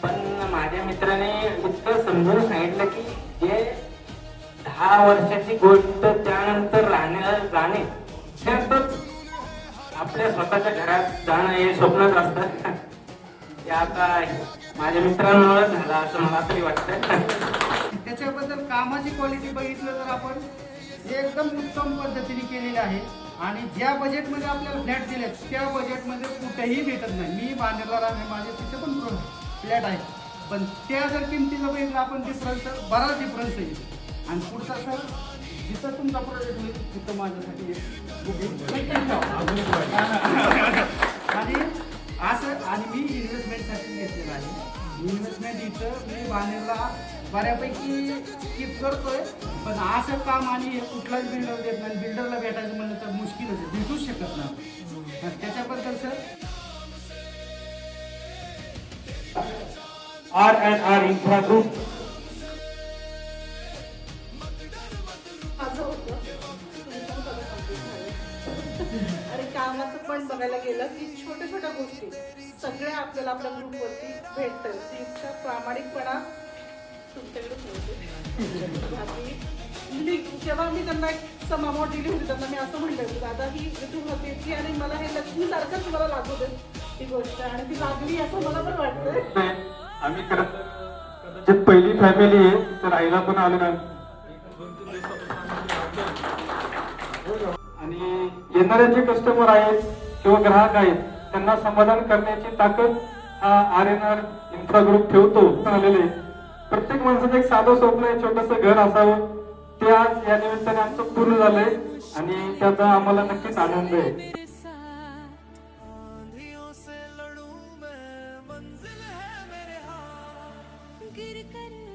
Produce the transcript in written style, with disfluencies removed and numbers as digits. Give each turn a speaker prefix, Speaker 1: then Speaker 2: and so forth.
Speaker 1: पण माझ्या मित्राने इतकं समजून सांगितलं की जे 10 वर्षाची गोष्ट त्यानंतर जाणे त्यानंतर आपल्या स्वतःच्या घरात जाणं हे स्वप्नच असतं. ते आता माझ्या मित्रांमुळे झालं असं मला तरी वाटतं.
Speaker 2: त्याच्याबद्दल कामाची क्वालिटी बघितलं तर आपण एकदम उत्तम पद्धतीने केलेली आहे आणि ज्या बजेटमध्ये आपल्याला फ्लॅट दिले त्या बजेटमध्ये कुठेही भेटत नाही. मी बांधलेला राहणे माझे तिथे पण फ्लॅट आहे, पण त्या जर किमतीला बघितलं आपण डिफरन्स तर बराच डिफरन्स येईल. आणि पुढचा सर जिथं तुमचा प्रोजेक्ट होईल तिथं माझ्यासाठी आणि असं आणि मी इन्व्हेस्टमेंटसाठी घेतलेलं आहे. इन्व्हेस्टमेंट इथं मी बांधलेला बऱ्यापैकी कीप करतोय, पण असं काम आणि हे कुठलाच बिल्डर देत नाही. बिल्डरला भेटायचं म्हणलं तर मुश्किलच आहे, भेटूच शकत नाही. त्याच्याबद्दल सर
Speaker 1: R&R इन्फ्रा ग्रुप
Speaker 3: आणि कामाचं पण बघायला गेलं की छोट्या छोट्या गोष्टी सगळ्या आपल्याला आपल्या ग्रुपवरती भेटतात. तिचा प्रामाणिकपणा तुमच्याकडे जेव्हा मी त्यांना एक अमाऊंट दिली होती त्यांना मी असं म्हटलं की दादा ही ऋतू होती ती आणि मला हे लक्ष्मीसारखंच मला लागू दे ती गोष्ट आणि ती लागली असं मला पण वाटतंय.
Speaker 4: आम्ही कदाचित पहिली फॅमिली आहे तर आईला पण आलो नाही आणि येणारे जे कस्टमर आहेत किंवा ग्राहक आहेत त्यांना समाधान करण्याची ताकद हा R&R इन्फ्रा ग्रुप ठेवतो. आलेले प्रत्येक माणसाचं एक साधं स्वप्न आहे, छोटस घर असावं. ते आज या निमित्ताने आमचं पूर्ण झालंय आणि त्याचा आम्हाला नक्कीच आनंद आहे.
Speaker 5: गिर कर